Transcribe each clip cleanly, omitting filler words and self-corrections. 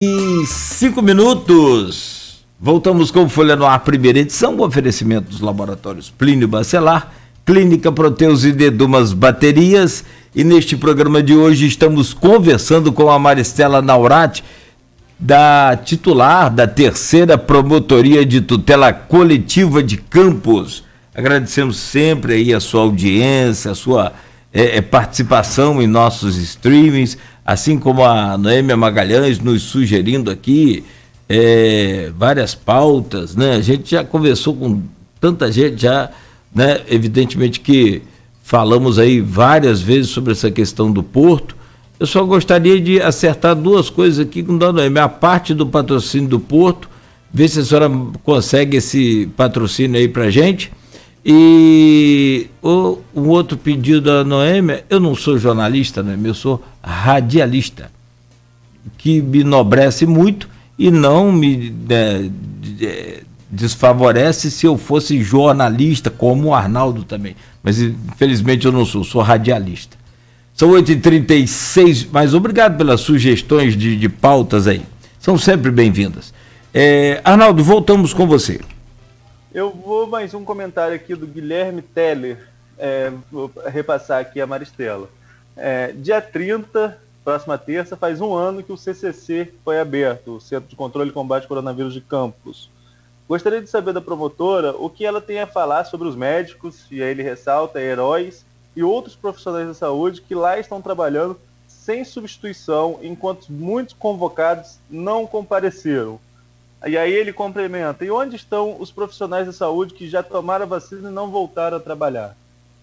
E 5 minutos. Voltamos com Folha no Ar, primeira edição, o oferecimento dos laboratórios Plínio Bacelar, Clínica Proteus e Dedumas Baterias. E neste programa de hoje estamos conversando com a Maristela Naurati, da titular da terceira Promotoria de Tutela Coletiva de Campos. Agradecemos sempre aí a sua audiência, a sua participação em nossos streamings, assim como a Noêmia Magalhães nos sugerindo aqui várias pautas, né? A gente já conversou com tanta gente, já, né? Evidentemente que falamos aí várias vezes sobre essa questão do Porto. Eu só gostaria de acertar duas coisas aqui com a Noêmia. A parte do patrocínio do Porto, ver se a senhora consegue esse patrocínio aí pra gente. E um outro pedido da Noêmia, eu não sou jornalista, Noêmia, eu sou radialista, que me enobrece muito e não me desfavorece se eu fosse jornalista, como o Arnaldo também. Mas infelizmente eu não sou radialista. São 8h36, mas obrigado pelas sugestões de pautas aí. São sempre bem-vindas. Arnaldo, voltamos com você. Eu vou mais um comentário aqui do Guilherme Teller, vou repassar aqui a Maristela. Dia 30, próxima terça, faz um ano que o CCC foi aberto, o Centro de Controle e Combate ao Coronavírus de Campos. Gostaria de saber da promotora o que ela tem a falar sobre os médicos, e aí ele ressalta, heróis, e outros profissionais da saúde que lá estão trabalhando sem substituição, enquanto muitos convocados não compareceram. E aí ele complementa, e onde estão os profissionais da saúde que já tomaram a vacina e não voltaram a trabalhar?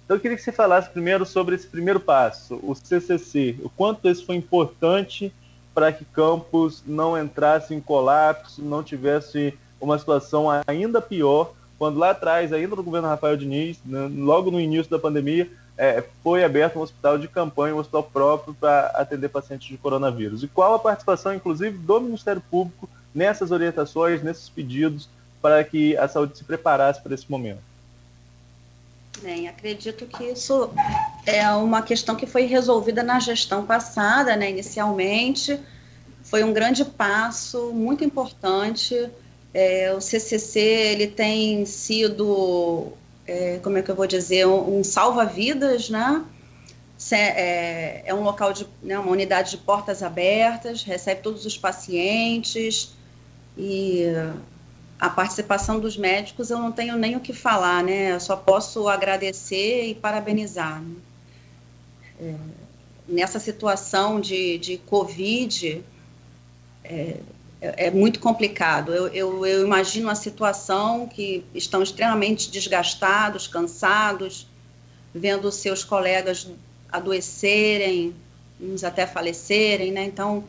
Então eu queria que você falasse primeiro sobre esse primeiro passo, o CCC, o quanto isso foi importante para que Campos não entrasse em colapso, não tivesse uma situação ainda pior, quando lá atrás, ainda no governo Rafael Diniz, logo no início da pandemia, foi aberto um hospital de campanha, um hospital próprio para atender pacientes de coronavírus. E qual a participação, inclusive, do Ministério Público nessas orientações, nesses pedidos, para que a saúde se preparasse para esse momento? Bem, acredito que isso é uma questão que foi resolvida na gestão passada, né, inicialmente. Foi um grande passo, muito importante. O CCC, ele tem sido, como é que eu vou dizer, um salva-vidas, né? É um local, né, uma unidade de portas abertas, recebe todos os pacientes, e a participação dos médicos eu não tenho nem o que falar, né? Eu só posso agradecer e parabenizar. Nessa situação de Covid, é muito complicado. Eu imagino a situação que estão extremamente desgastados, cansados, vendo seus colegas adoecerem, uns até falecerem, né? Então,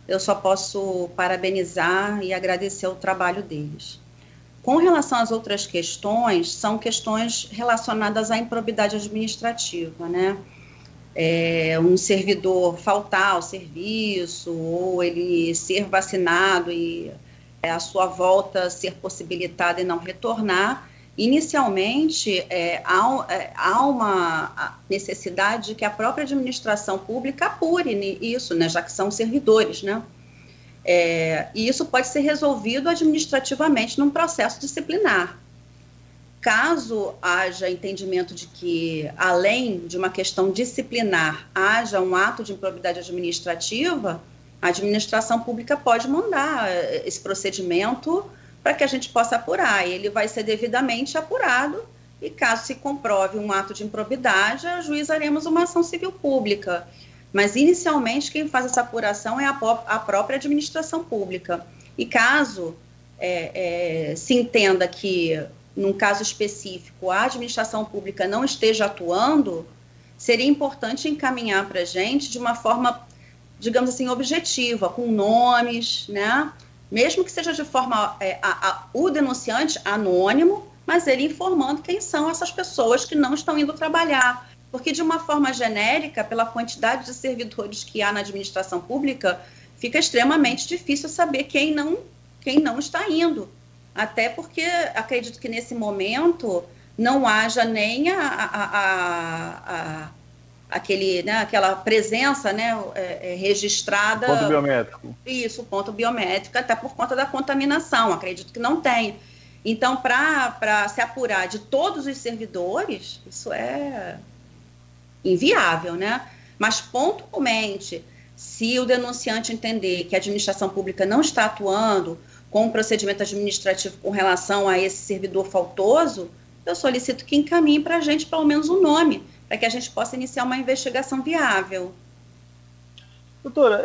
eu só posso parabenizar e agradecer o trabalho deles. Com relação às outras questões, são questões relacionadas à improbidade administrativa, né? Um servidor faltar ao serviço, ou ele ser vacinado e a sua volta ser possibilitada e não retornar. Inicialmente, há uma necessidade de que a própria administração pública apure isso, né, já que são servidores, né? E isso pode ser resolvido administrativamente num processo disciplinar. Caso haja entendimento de que, além de uma questão disciplinar, haja um ato de improbidade administrativa, a administração pública pode mandar esse procedimento para que a gente possa apurar. Ele vai ser devidamente apurado e, caso se comprove um ato de improbidade, ajuizaremos uma ação civil pública. Mas, inicialmente, quem faz essa apuração é a própria administração pública. E caso se entenda que, num caso específico, a administração pública não esteja atuando, seria importante encaminhar para a gente de uma forma, digamos assim, objetiva, com nomes, né? Mesmo que seja de forma, o denunciante anônimo, mas ele informando quem são essas pessoas que não estão indo trabalhar. Porque, de uma forma genérica, pela quantidade de servidores que há na administração pública, fica extremamente difícil saber quem não está indo. Até porque acredito que, nesse momento, não haja nem a aquela presença, né, registrada. Ponto biométrico. Isso, ponto biométrico, até por conta da contaminação, acredito que não tem. Então, para se apurar de todos os servidores, isso é inviável, né? Mas, pontualmente, se o denunciante entender que a administração pública não está atuando com um procedimento administrativo com relação a esse servidor faltoso, eu solicito que encaminhe para a gente pelo menos um nome, para que a gente possa iniciar uma investigação viável. Doutora,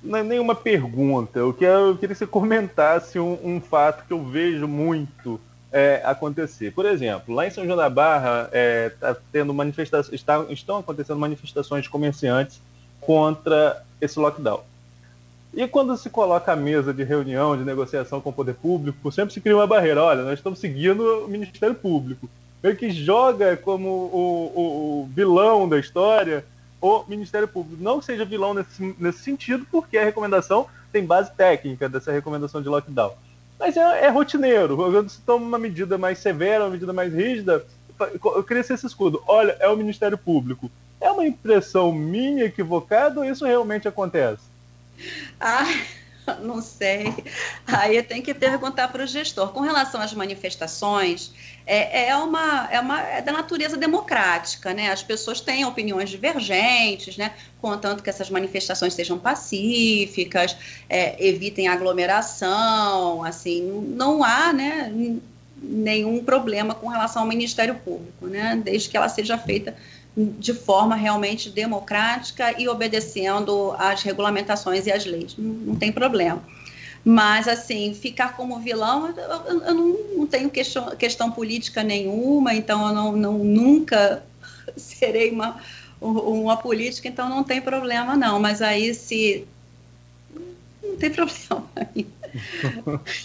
não é nenhuma pergunta, eu queria que você comentasse um fato que eu vejo muito acontecer. Por exemplo, lá em São João da Barra estão acontecendo manifestações de comerciantes contra esse lockdown. E quando se coloca a mesa de reunião, de negociação com o poder público, sempre se cria uma barreira. Olha, nós estamos seguindo o Ministério Público. Meio que joga como o vilão da história o Ministério Público. Não que seja vilão nesse sentido, porque a recomendação tem base técnica dessa recomendação de lockdown. Mas é rotineiro. Quando se toma uma medida mais severa, uma medida mais rígida, eu queria ser esse escudo. Olha, é o Ministério Público. É uma impressão minha equivocada ou isso realmente acontece? Não sei. Aí tem que perguntar para o gestor. Com relação às manifestações, é da natureza democrática, né? As pessoas têm opiniões divergentes, né? Contanto que essas manifestações sejam pacíficas, evitem aglomeração, assim, não há, né, nenhum problema com relação ao Ministério Público, né? Desde que ela seja feita de forma realmente democrática e obedecendo às regulamentações e às leis. Não tem problema. Mas, assim, ficar como vilão, eu não tenho questão política nenhuma, então eu nunca serei uma política, então não tem problema, não. Mas aí, se... Não tem problema.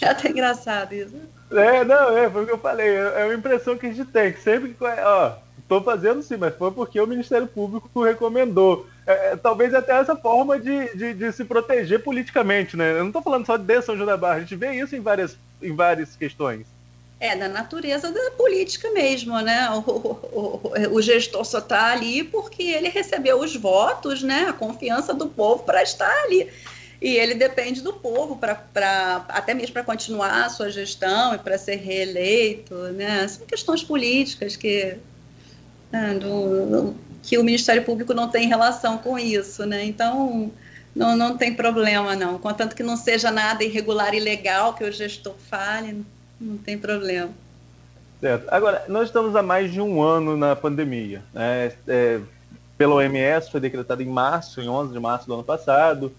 É até engraçado isso. Foi o que eu falei. É uma impressão que a gente tem, que sempre que... Estou fazendo sim, mas foi porque o Ministério Público recomendou. Talvez até essa forma de se proteger politicamente, né? Eu não estou falando só de São João da Barra, a gente vê isso em várias questões. Da natureza da política mesmo, né? O gestor só está ali porque ele recebeu os votos, né? A confiança do povo para estar ali. E ele depende do povo até mesmo para continuar a sua gestão e para ser reeleito, né? São questões políticas que o Ministério Público não tem relação com isso, né? Então, não tem problema, não. Contanto que não seja nada irregular, ilegal, que o gestor fale, não tem problema. Certo. Agora, nós estamos há mais de um ano na pandemia, né? Pela OMS, foi decretado em 11 de março do ano passado.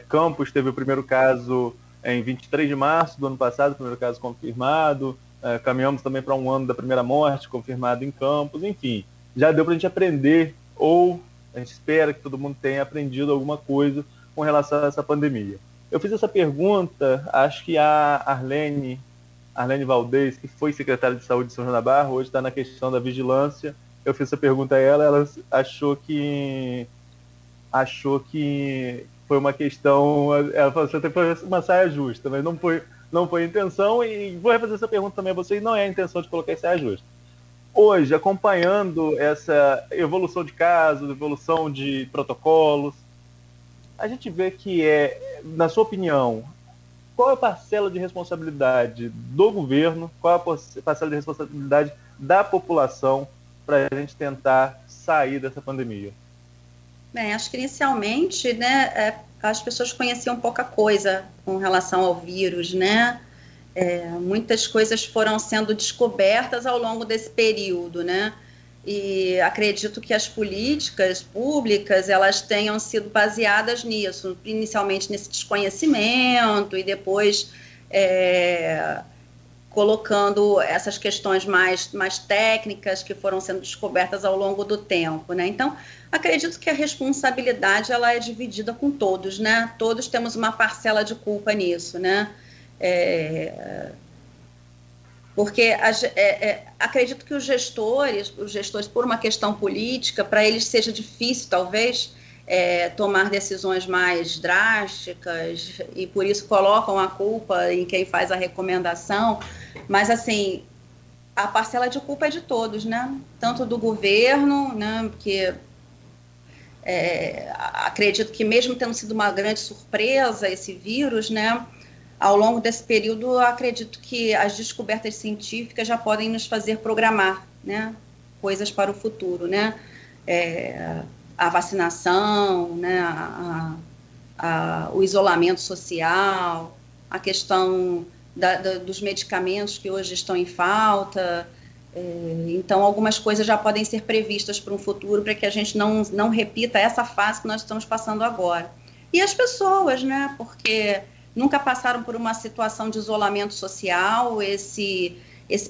Campos teve o primeiro caso em 23 de março do ano passado, o primeiro caso confirmado. Caminhamos também para um ano da primeira morte, confirmada em Campos, enfim. Já deu para a gente aprender, ou a gente espera que todo mundo tenha aprendido alguma coisa com relação a essa pandemia. Eu fiz essa pergunta, acho que a Arlene Valdez, que foi secretária de Saúde de São João da Barra, hoje está na questão da vigilância. Eu fiz essa pergunta a ela achou que foi uma questão... Ela falou, você tem que fazer uma saia justa, mas não foi a intenção, e vou refazer essa pergunta também a vocês, não é a intenção de colocar saia justa. Hoje, acompanhando essa evolução de casos, evolução de protocolos, a gente vê que na sua opinião, qual é a parcela de responsabilidade do governo, qual é a parcela de responsabilidade da população para a gente tentar sair dessa pandemia? Bem, acho que inicialmente, né, as pessoas conheciam pouca coisa com relação ao vírus, né? Muitas coisas foram sendo descobertas ao longo desse período, né? E acredito que as políticas públicas, elas tenham sido baseadas nisso, inicialmente nesse desconhecimento e depois colocando essas questões mais técnicas que foram sendo descobertas ao longo do tempo, né? Então, acredito que a responsabilidade ela é dividida com todos, né? Todos temos uma parcela de culpa nisso, né? Porque acredito que os gestores, por uma questão política, para eles seja difícil, talvez, tomar decisões mais drásticas e por isso colocam a culpa em quem faz a recomendação, mas assim, a parcela de culpa é de todos, né? Tanto do governo, né? Porque acredito que mesmo tendo sido uma grande surpresa esse vírus, né, ao longo desse período, acredito que as descobertas científicas já podem nos fazer programar, né, coisas para o futuro, né, a vacinação, né, o isolamento social, a questão dos medicamentos que hoje estão em falta. Então, algumas coisas já podem ser previstas para um futuro, para que a gente não repita essa fase que nós estamos passando agora. E as pessoas, né? Porque nunca passaram por uma situação de isolamento social, esse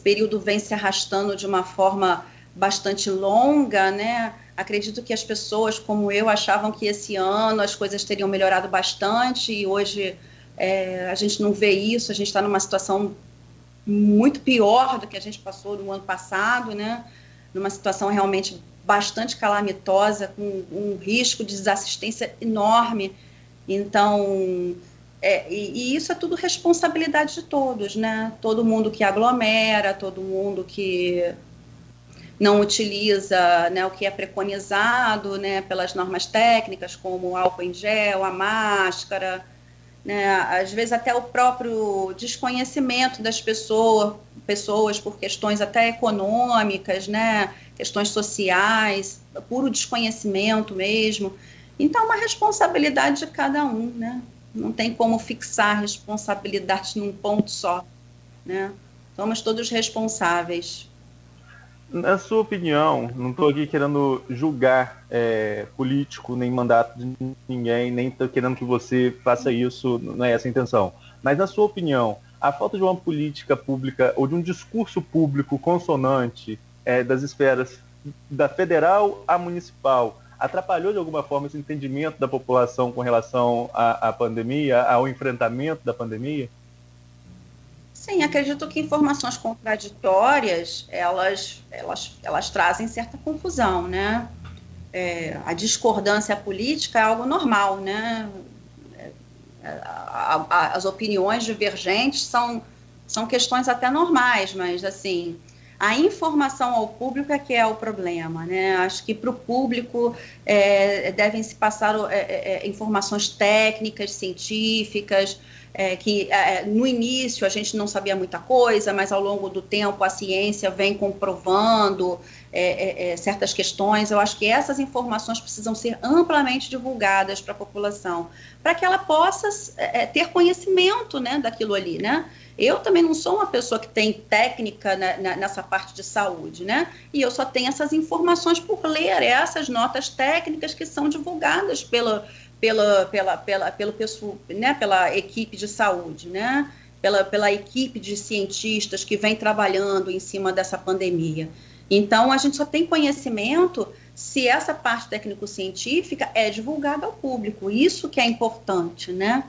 período vem se arrastando de uma forma bastante longa, né? Acredito que as pessoas, como eu, achavam que esse ano as coisas teriam melhorado bastante, e hoje a gente não vê isso, a gente está numa situação muito pior do que a gente passou no ano passado, né? Numa situação realmente bastante calamitosa, com um risco de desassistência enorme. Então, e isso é tudo responsabilidade de todos, né? Todo mundo que aglomera, todo mundo que não utiliza, né, o que é preconizado, né, pelas normas técnicas, como o álcool em gel, a máscara, né, às vezes até o próprio desconhecimento das pessoas por questões até econômicas, né, questões sociais, puro desconhecimento mesmo. Então, é uma responsabilidade de cada um, né? Não tem como fixar responsabilidade num ponto só, né? Somos todos responsáveis. Na sua opinião, não estou aqui querendo julgar político, nem mandato de ninguém, nem estou querendo que você faça isso, não é essa a intenção. Mas, na sua opinião, a falta de uma política pública ou de um discurso público consonante das esferas da federal à municipal atrapalhou de alguma forma esse entendimento da população com relação à pandemia, ao enfrentamento da pandemia? Sim, acredito que informações contraditórias, elas trazem certa confusão, né? A discordância política é algo normal, né? As opiniões divergentes são questões até normais, mas, assim, a informação ao público é que é o problema, né? Acho que para o público devem se passar informações técnicas, científicas, que no início a gente não sabia muita coisa, mas ao longo do tempo a ciência vem comprovando certas questões. Eu acho que essas informações precisam ser amplamente divulgadas para a população, para que ela possa ter conhecimento, né, daquilo ali, né? Eu também não sou uma pessoa que tem técnica nessa parte de saúde, né? E eu só tenho essas informações por ler essas notas técnicas que são divulgadas pelo pessoal, né, pela equipe de saúde, né, pela equipe de cientistas que vem trabalhando em cima dessa pandemia. Então, a gente só tem conhecimento se essa parte técnico-científica é divulgada ao público. Isso que é importante, né?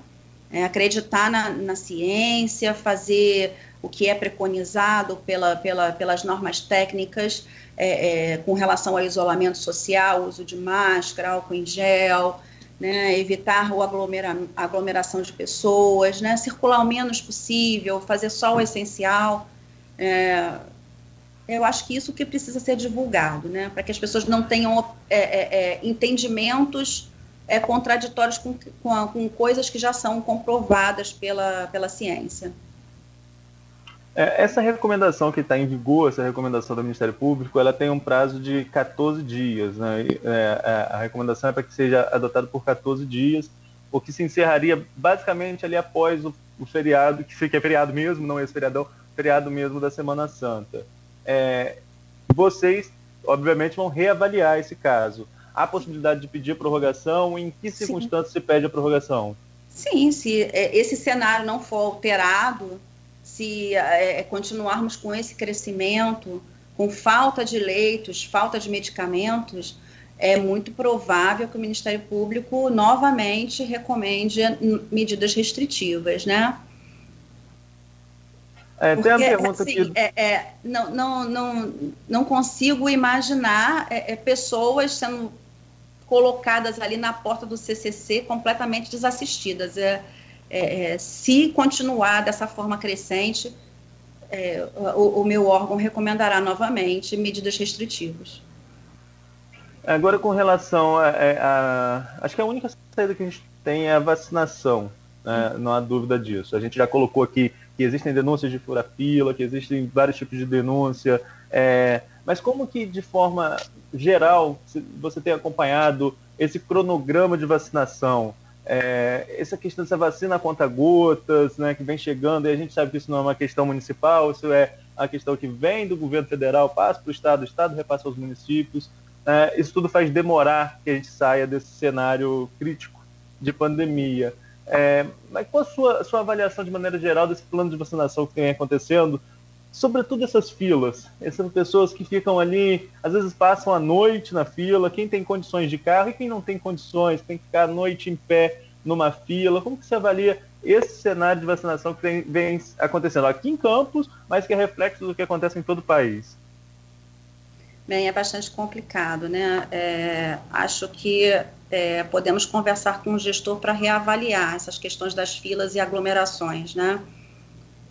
Acreditar na ciência, fazer o que é preconizado pelas normas técnicas com relação ao isolamento social, uso de máscara, álcool em gel, né, evitar a aglomeração de pessoas, né, circular o menos possível, fazer só o essencial. Eu acho que isso que precisa ser divulgado, né, para que as pessoas não tenham entendimentos contraditórios com coisas que já são comprovadas pela ciência. Essa recomendação que está em vigor, essa recomendação do Ministério Público, ela tem um prazo de 14 dias. Né? A recomendação é para que seja adotado por 14 dias, o que se encerraria basicamente ali após o feriado, que é feriado mesmo, não é esse feriadão, feriado mesmo da Semana Santa. Vocês, obviamente, vão reavaliar esse caso. Há possibilidade de pedir a prorrogação? Em que circunstâncias se pede a prorrogação? Sim, se esse cenário não for alterado, se continuarmos com esse crescimento, com falta de leitos, falta de medicamentos, é muito provável que o Ministério Público novamente recomende medidas restritivas, né? Tem uma pergunta assim, aqui. Não consigo imaginar pessoas sendo colocadas ali na porta do CCC completamente desassistidas. Se continuar dessa forma crescente, o meu órgão recomendará novamente medidas restritivas. Agora, com relação acho que a única saída que a gente tem é a vacinação, né? Não há dúvida disso. A gente já colocou aqui que existem denúncias de fura-fila, que existem vários tipos de denúncia, mas como que, de forma geral, você tem acompanhado esse cronograma de vacinação? Essa questão dessa vacina a conta-gotas, né, que vem chegando, e a gente sabe que isso não é uma questão municipal, isso é a questão que vem do governo federal, passa para o Estado repassa aos municípios. Isso tudo faz demorar que a gente saia desse cenário crítico de pandemia. Mas qual a sua avaliação de maneira geral desse plano de vacinação que vem acontecendo, sobretudo essas filas, essas pessoas que ficam ali, às vezes passam a noite na fila, quem tem condições de carro e quem não tem condições, tem que ficar a noite em pé numa fila? Como que você avalia esse cenário de vacinação que vem acontecendo aqui em Campos, mas que é reflexo do que acontece em todo o país? Bem, é bastante complicado, né? Acho que podemos conversar com o gestor para reavaliar essas questões das filas e aglomerações, né?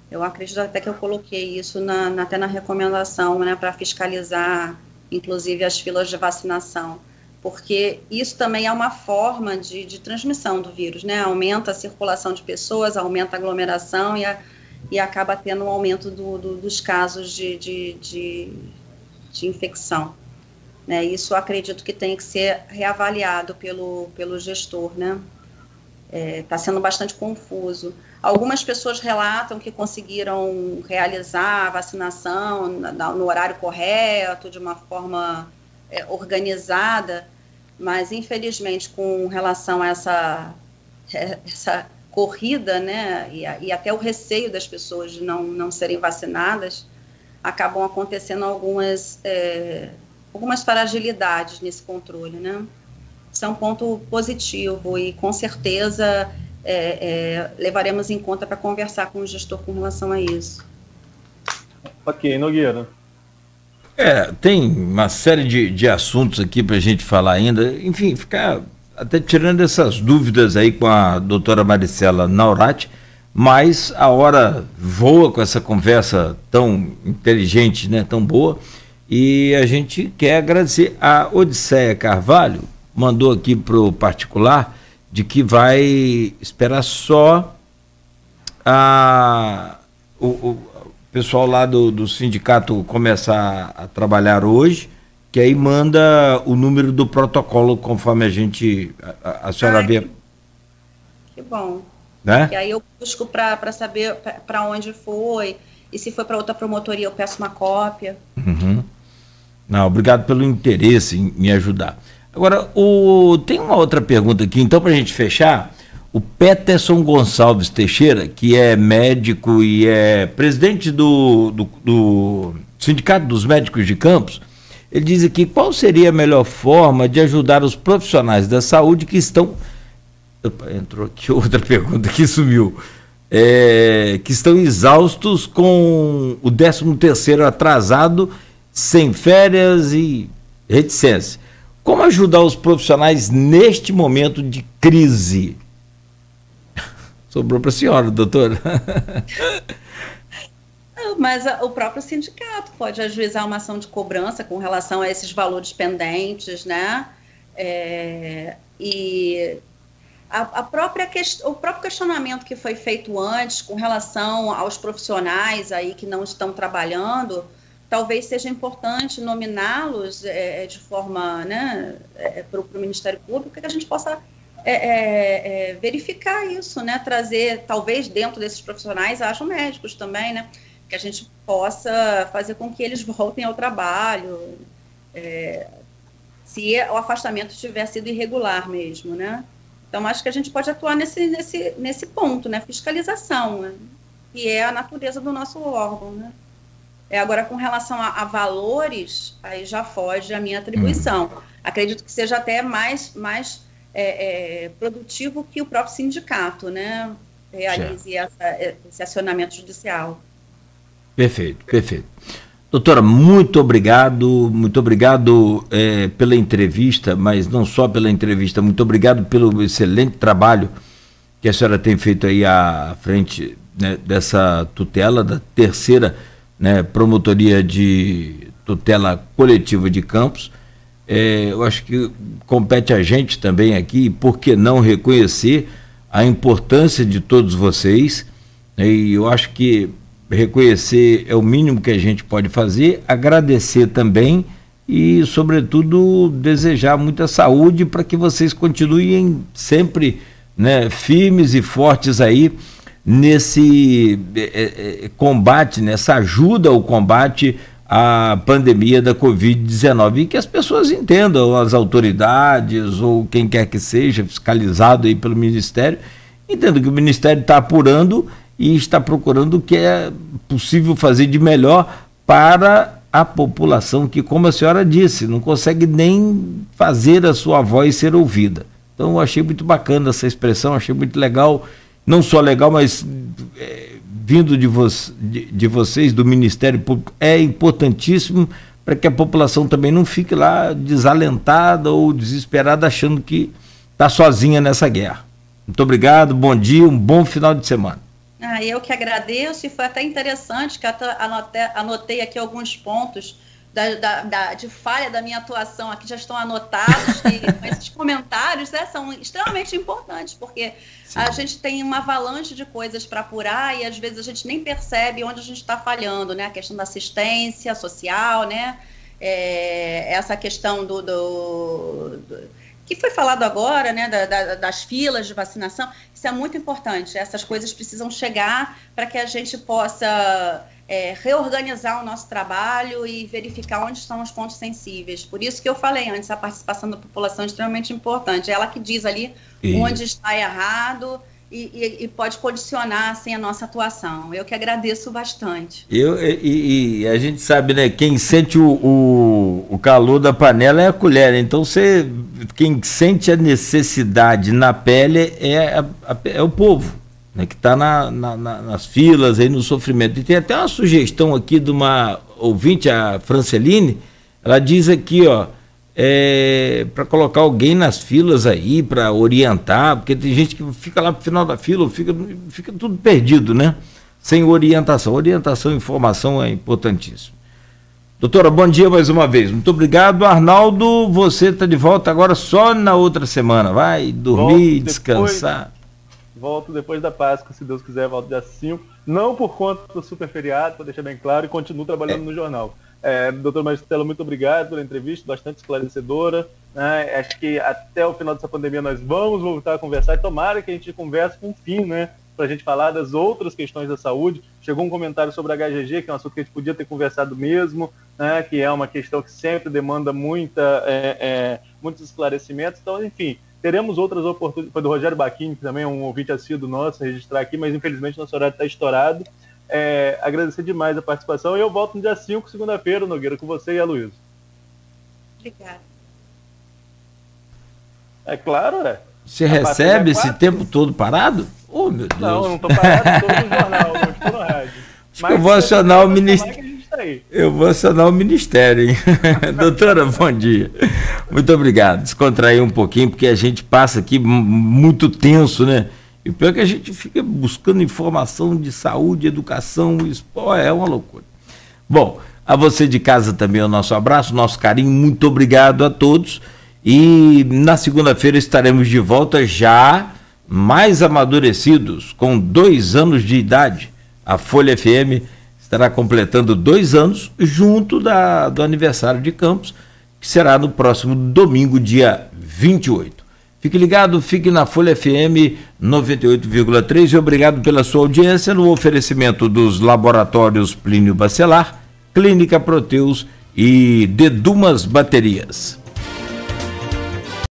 Eu acredito até que eu coloquei isso até na recomendação, né, para fiscalizar, inclusive, as filas de vacinação, porque isso também é uma forma de transmissão do vírus, né? Aumenta a circulação de pessoas, aumenta a aglomeração e acaba tendo um aumento dos casos de infecção, né? Isso eu acredito que tem que ser reavaliado pelo gestor, né? Está sendo bastante confuso. Algumas pessoas relatam que conseguiram realizar a vacinação no horário correto, de uma forma organizada, mas infelizmente com relação a essa corrida, né, e até o receio das pessoas de não serem vacinadas, acabam acontecendo algumas fragilidades nesse controle, né? Isso é um ponto positivo e, com certeza, levaremos em conta para conversar com o gestor com relação a isso. Ok, Nogueira. Tem uma série de assuntos aqui para a gente falar ainda, enfim, ficar até tirando essas dúvidas aí com a doutora Maricela Naurati, mas a hora voa com essa conversa tão inteligente, né, tão boa, e a gente quer agradecer. A Odisseia Carvalho mandou aqui para o particular de que vai esperar só o pessoal lá do sindicato começar a trabalhar hoje, que aí manda o número do protocolo conforme a senhora vê. Que bom. Né? E aí eu busco para saber para onde foi, e se foi para outra promotoria eu peço uma cópia. Uhum. Não, obrigado pelo interesse em me ajudar. Agora, tem uma outra pergunta aqui, então, para a gente fechar. O Peterson Gonçalves Teixeira, que é médico e é presidente do Sindicato dos Médicos de Campos, ele diz aqui: qual seria a melhor forma de ajudar os profissionais da saúde que estão... Opa, entrou aqui outra pergunta que sumiu. Que estão exaustos com o 13º atrasado, sem férias e reticência. Como ajudar os profissionais neste momento de crise? Sobrou para a senhora, doutora. Mas o próprio sindicato pode ajuizar uma ação de cobrança com relação a esses valores pendentes, né? E o próprio questionamento que foi feito antes com relação aos profissionais aí que não estão trabalhando, talvez seja importante nominá-los de forma, né, para o Ministério Público, que a gente possa verificar isso, né, trazer, talvez dentro desses profissionais, hajam médicos também, né, que a gente possa fazer com que eles voltem ao trabalho, se o afastamento tiver sido irregular mesmo, né. Então, acho que a gente pode atuar nesse ponto, né, fiscalização, né, que é a natureza do nosso órgão, né. Agora, com relação a valores, aí já foge a minha atribuição. Acredito que seja até mais produtivo que o próprio sindicato, né, realize esse acionamento judicial. Perfeito, perfeito. Doutora, muito obrigado pela entrevista, mas não só pela entrevista, muito obrigado pelo excelente trabalho que a senhora tem feito aí à frente, né, dessa tutela, da terceira, né, promotoria de tutela coletiva de Campos. eu acho que compete a gente também aqui, por que não reconhecer a importância de todos vocês, né? E eu acho que reconhecer é o mínimo que a gente pode fazer, agradecer também e, sobretudo, desejar muita saúde para que vocês continuem sempre, né, firmes e fortes aí nesse combate, nessa ajuda ao combate à pandemia da Covid-19, e que as pessoas entendam, as autoridades ou quem quer que seja, fiscalizado aí pelo Ministério, entendam que o Ministério está apurando e está procurando o que é possível fazer de melhor para a população que, como a senhora disse, não consegue nem fazer a sua voz ser ouvida. Então eu achei muito bacana essa expressão, achei muito legal, não só legal, mas vindo de vocês, do Ministério Público, é importantíssimo para que a população também não fique lá desalentada ou desesperada achando que está sozinha nessa guerra. Muito obrigado, bom dia, um bom final de semana. Eu que agradeço, e foi até interessante que anotei aqui alguns pontos de falha da minha atuação aqui, já estão anotados, e esses comentários, né, são extremamente importantes, porque sim, a gente tem uma avalanche de coisas para apurar e às vezes a gente nem percebe onde a gente está falhando, né, a questão da assistência social, né, essa questão que foi falado agora, né, das filas de vacinação. Isso é muito importante, essas coisas precisam chegar para que a gente possa reorganizar o nosso trabalho e verificar onde estão os pontos sensíveis. Por isso que eu falei antes, a participação da população é extremamente importante, é ela que diz ali onde está errado e pode condicionar assim a nossa atuação. Eu que agradeço bastante. E a gente sabe, né, quem sente o calor da panela é a colher, então quem sente a necessidade na pele é o povo, né, que está nas filas, aí no sofrimento. E tem até uma sugestão aqui de uma ouvinte, a Franceline, ela diz aqui, ó, para colocar alguém nas filas aí, para orientar, porque tem gente que fica lá pro final da fila, fica tudo perdido, né? Sem orientação. Orientação e informação é importantíssimo. Doutora, bom dia mais uma vez. Muito obrigado. Arnaldo, você está de volta agora só na outra semana. Vai dormir, descansar. Volto depois da Páscoa, se Deus quiser, volto dia 5. Não por conta do super feriado, para deixar bem claro, e continuo trabalhando no jornal. Doutor Maristela, muito obrigado pela entrevista, bastante esclarecedora, né? Acho que até o final dessa pandemia nós vamos voltar a conversar, e tomara que a gente converse com fim, né, para a gente falar das outras questões da saúde. Chegou um comentário sobre a HGG, que é um assunto que a gente podia ter conversado mesmo, né, que é uma questão que sempre demanda muitos esclarecimentos. Então, enfim, teremos outras oportunidades. Foi do Rogério Bacchini, que também é um ouvinte assíduo nosso, registrar aqui, mas infelizmente nosso horário está estourado. Agradecer demais a participação, e eu volto no dia 5, segunda-feira, Nogueira, com você e a Luísa. Obrigada. É claro, Você recebe esse tempo todo parado? Oh, meu Deus. Não, eu não estou parado, estou no jornal, não estou no rádio. Acho que eu vou acionar o Ministério. Eu vou acionar o Ministério, hein? Doutora, bom dia. Muito obrigado. Descontrair um pouquinho, porque a gente passa aqui muito tenso, né? E o pior é que a gente fica buscando informação de saúde, educação, é uma loucura. Bom, a você de casa também o nosso abraço, nosso carinho, muito obrigado a todos. E na segunda-feira estaremos de volta já mais amadurecidos, com 2 anos de idade. A Folha FM estará completando 2 anos, junto do aniversário de Campos, que será no próximo domingo, dia 28. Fique ligado, fique na Folha FM 98,3 e obrigado pela sua audiência no oferecimento dos laboratórios Plínio Bacelar, Clínica Proteus e Dedumas Baterias.